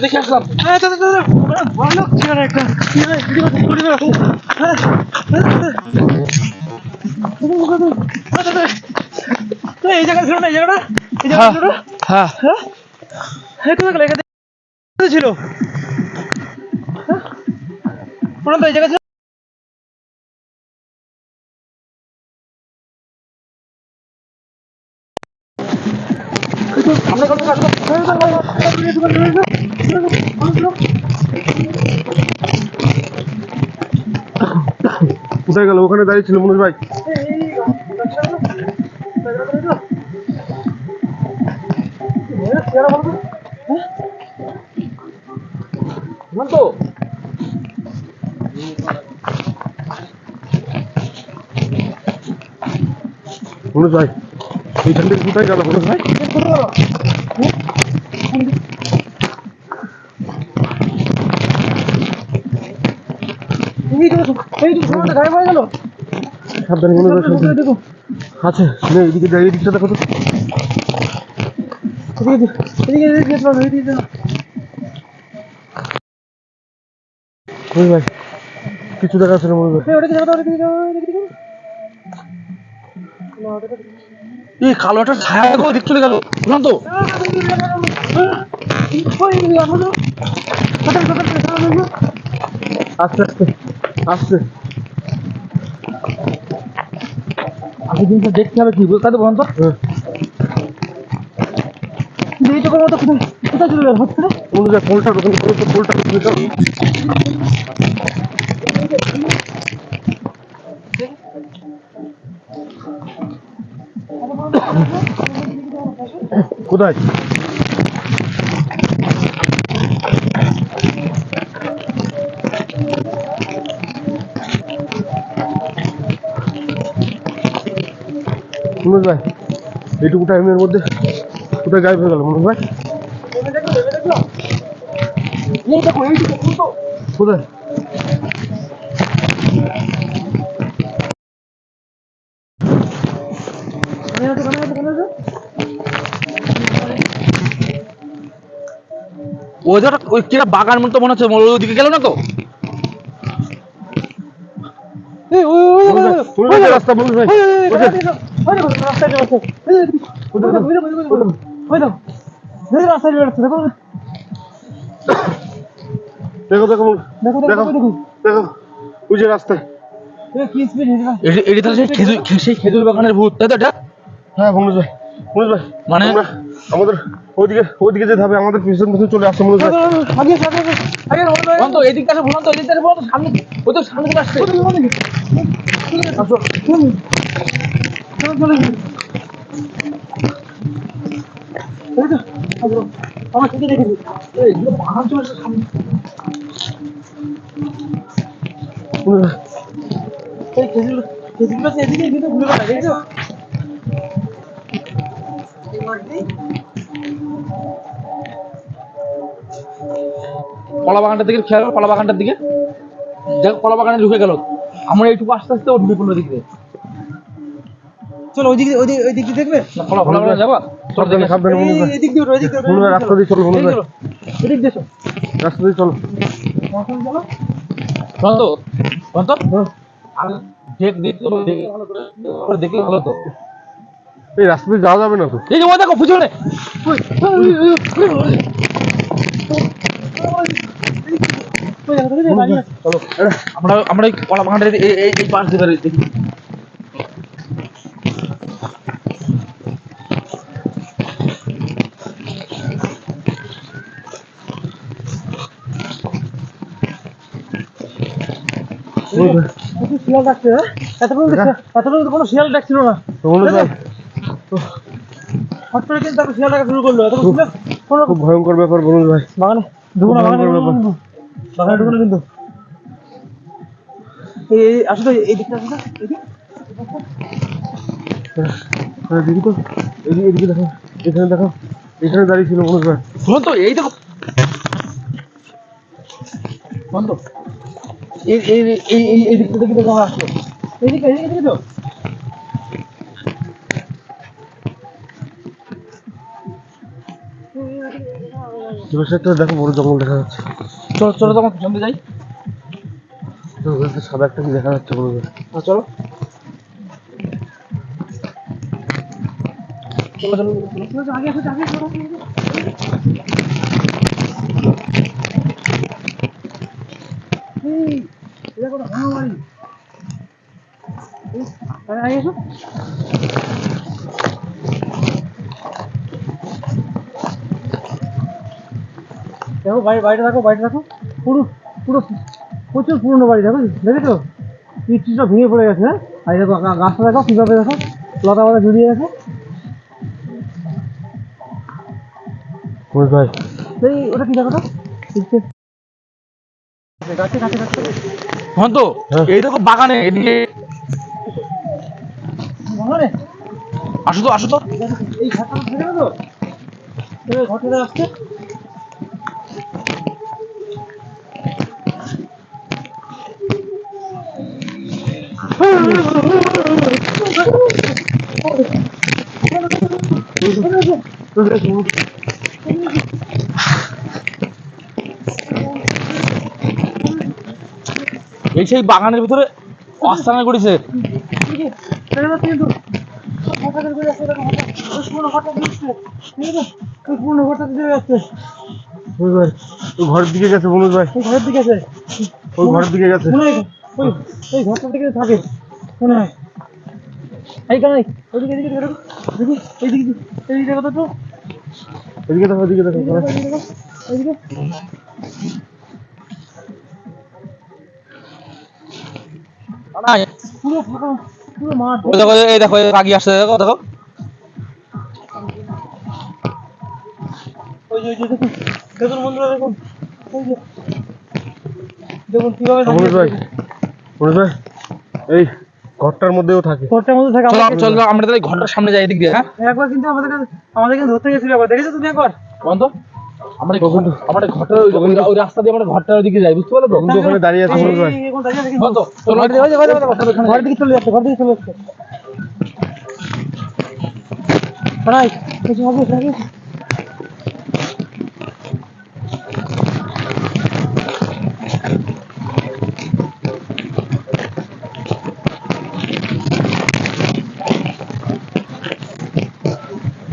দেখে আসলাম এই জায়গা ছিল না, এই জায়গাটা ছিল এই জায়গা ছিল। কোথায় গেল? ওখানে দাঁড়িয়ে ছিল মনোজ ভাই। মনোজ ভাই এইখান থেকে কোথায় গেল মনোজ ভাই? সাবধানে মনোজ ভাই, আচ্ছা এইদিকে যাই, এদিকটা দেখো তো। মনোজ ভাই কিছু দেখা যাচ্ছে না মনোজ ভাই। এই কালো একটা ছায়া দিক চলে গেল তো। আস্তে আস্তে আস্তে আগে জিনিসটা দেখতে হবে কি বুঝতে বলুন তো। কোথায় চলে গেল হচ্ছে না? মনোজ ভাই পোলটা দোকানে করো তো, পোলটা কোথায়? মনোজ ভাই এইটুকু টাইমের মধ্যে কোথায় গায়েব হয়ে গেল মনোজ ভাই? কোথায়? ওই কিরা বাগান মতো মনে হচ্ছে, ওইদিকে গেল না তো? রাস্তা মনোজ ভাই, দেখো দেখো দেখো দেখো ওই যে রাস্তায়। সেই খেজুর বাগানের ভূত, তাই তো এটা? হ্যাঁ মনোজ ভাই, মনোজ ভাই মানে আমাদের ওইদিকে যেতে হবে, আমাদের পিছন পিছন চলে আসছে মনোজ ভাই। এদিকটা ভুলন্ত, এদিকটা ভুলন্ত, সামনে ওই তো সামনে থেকে আসছে। আমার থেকে দেখেছি বাগান চলে আসছে সামনে। খেজুর গাছ এদিকে কিন্তু ভুলে গেল, দেখছো? কলা বাগানটার দিকে খেয়াল, কলা বাগানটার দিকে দেখো, কলা বাগানে ঢুকে গেল। আমরা এইটুকু আস্তে আস্তে উঠবি কোনো দিক দিয়ে। চলো ওই দিকে দেখবে কলা বাগানে যাবো। সাবধানে সাবধানে মনোজ ভাই, মনোজ ভাই রাস্তা দিয়ে চলো মনোজ ভাই, এদিক দিয়ে রাস্তা দিয়ে চলো। দেখলে ভালো তো। এই রাস্তা দিয়ে যাওয়া যাবে না তো? এই যে ও দেখো পিছনে, আমরা কলা বাগানটা এই পাশ দিয়ে দেখি। শিয়াল ডাকছে, এতক্ষণ কোনো শিয়াল ডাকছিল না। হট করে কিন্তু তারপর শিয়াল ডাকা শুরু করলো। খুব ভয়ঙ্কর ব্যাপার মনোজ ভাই। বাগানে ঢুকো না, বাগানে ঢুকো না কিন্তু। এই আসলে এই দিকটা আসলে দেখি তো, এদিকে দেখো, এখানে দেখো, এখানে দাঁড়িয়ে ছিল মনোজ ভাই। শুনুন তো, এই দেখো বন্ধ, এই দিকটা দেখি তো কেমন আসলো। এইদিকে তো এবার সাথে দেখো বড় জঙ্গল দেখা যাচ্ছে। চলো চলো তোমার পিছনে যাই। তো ওখানে সাদা একটা কি দেখা যাচ্ছে বড় করে। চলো চলো চলো চলো আগে আসো আগে চলো। এই এটা কোন ভাঙা বাড়ি? আগে এসো। দেখো বাড়িটা দেখো, বাড়িটা দেখো, পুরো পুরো প্রচুর পুরনো বাড়ি। দেখো দেখেছো ইটটা ভেঙে পড়ে গেছে। হ্যাঁ আর দেখো গাছটা দেখো কিভাবে, দেখো লতা পাতা জড়িয়ে গেছে। মনোজ ভাই এই ওটা কি দেখো তো গাছে গাছে গাছে। হ্যাঁ তো এই দেখো বাগানে এদিকে বাগানে আসো তো আসো তো। এই ঘরটা থাকে না তো, এই ঘরটা আসছে। এই সেই বাগানের ভিতরে অস্থান করেছে। ঘরের দিকে গেছে মনোজ ভাই, ঘরের দিকে আছে, ওই ঘরের দিকে গেছে। ওই ঘরটার দিকে থাকে মনে হয়। এইখানে ওইদিকে এদিকে দেখো, দেখি এইদিকে এইদিকে দেখো তো, এদিকে দেখো এদিকে দেখো। এইদিকে পুরো ফাঁকা, পুরো মাঠ। ওই দেখো এই দেখো কাকি আসছে, দেখো দেখো ওই যে দেখুন দেখুন বন্ধুরা দেখুন, ওই যে দেখুন কিভাবে মনোজ ভাই, মনোজ ভাই এই ঘরটার মধ্যেও থাকে। ঘরটার মধ্যে থাকে। চলো আমরা তাহলে ঘরটার সামনে যাই, এদিক দিয়ে। হ্যাঁ একবার কিন্তু আমাদের কিন্তু ধরতে গেছিল একবার, দেখেছো তুমি একবার বন্ধ? আমাদের ঘরটার ওই রাস্তা দিয়ে আমরা ঘরটার ওইদিকে যাই, বুঝতে পারলো তো? কিন্তু ওখানে দাঁড়িয়ে আছে মনোজ ভাই। বন্ধ চলো ঘরের দিকে চলে যাচ্ছে, ঘরের দিকে চলে যাচ্ছে। ভাই কিছু হবে নাকি?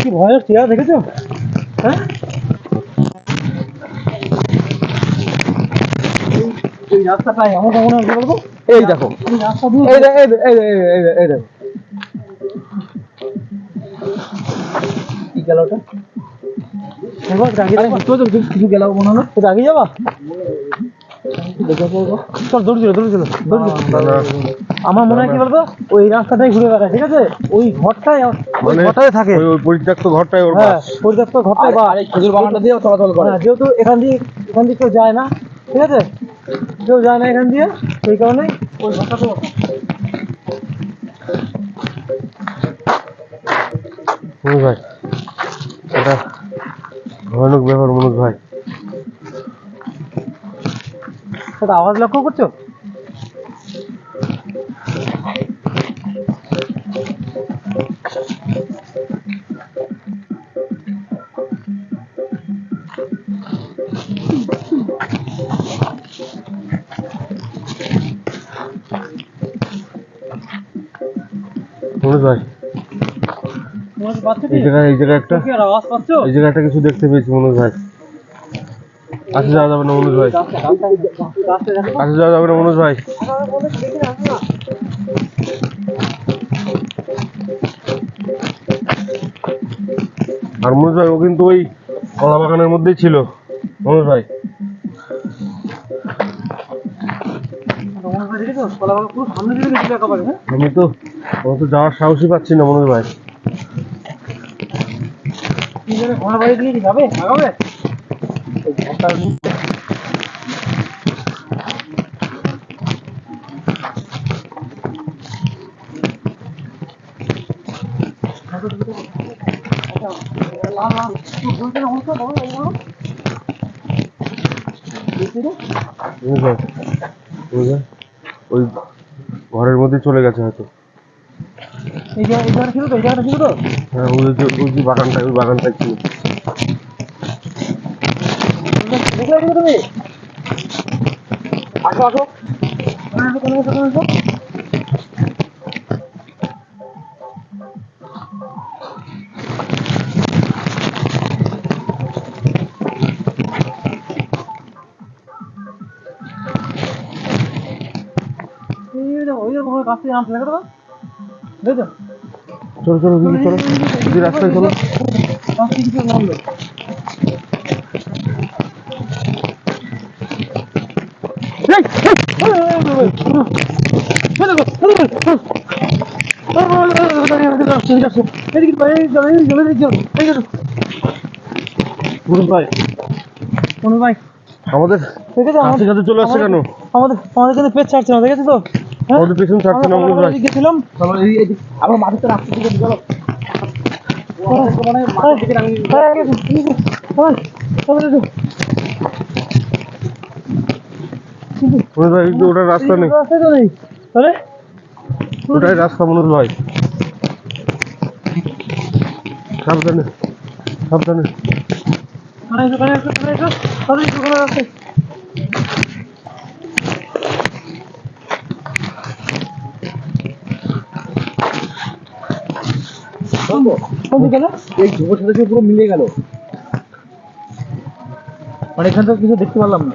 কি ভয়ের চেয়ার দেখেছো? হ্যাঁ এই রাস্তাটাই আমার মনে হয় বলবো। এই দেখো এই রাস্তা দিয়ে এই দেখো কি গেল ওটা, কিছু গেল মনে হলো। তো আগে যাবা চল, দৌড়ছিল আমার মনে হয় কি বলবো, ওই রাস্তাটাই ঘুরে বেড়ায়, ঠিক আছে? ওই ঘরটাই ওই ঘরটাই থাকে, ওই পরিত্যক্ত ঘরটাই ওর হ্যাঁ বাস। পরিত্যক্ত ঘরটাই বা খেজুর বাগানটা দিয়ে চলাচল করে। যেহেতু এখান দিয়ে কেউ যায় না, ঠিক আছে? কেউ যায় না এখান দিয়ে, সেই কারণে ওই ঘরটা তো মনোজ ভাই এটা ভয়ানক ব্যাপার মনোজ ভাই। একটা আওয়াজ লক্ষ্য করছো? মনোজ ভাই এই জায়গায় একটা আওয়াজ পাচ্ছ? এই জায়গায় একটা কিছু দেখতে পেয়েছি মনোজ ভাই। কাছে যাওয়া যাবে না মনোজ ভাই, কাছে যাওয়া যাবে না মনোজ ভাই। আর মনোজ ভাই ও কিন্তু ওই কলা বাগানের মধ্যেই ছিল মনোজ ভাই। আমি তো যাওয়ার সাহসই পাচ্ছি না মনোজ ভাই। ঘোড়া বাড়ি দিয়ে কি যাবে আগাবে? মনোজ ভাই ওই ঘরের মধ্যে চলে গেছে হয়তো। এই জায়গাটা ছিল তো, এই জায়গাটা ছিল তো। হ্যাঁ ওই যে বাগানটা, ওই বাগানটাই ছিল। দেখলে এদিকে তুমি আসো আসো কোন আসো ওই যে তোমার কাছ থেকে নামছে দেখো তো দেখো চলো চলো দিদি চলো দিদি রাস্তায় চলো কাছ থেকে কিছু নামলো ভাই আমাদের দেখেছো কাছে কাছে চলে আসছে কেন? আমাদের আমাদের কিন্তু পেট ছাড়ছে না দেখেছো তো আমাদের পেছন ছাড়ছে না মনোজ ভাই। গেছিলাম আবার মাটিতে রাস্তা দিকে চলো মনোজ ভাই কিন্তু ওটার রাস্তা নেই, ওটাই রাস্তা মনোজ ভাই। সাবধানে সাবধানে। এই যুবক সাথে পুরো মিলে গেল মানে এখান থেকে কিছু দেখতে পারলাম না।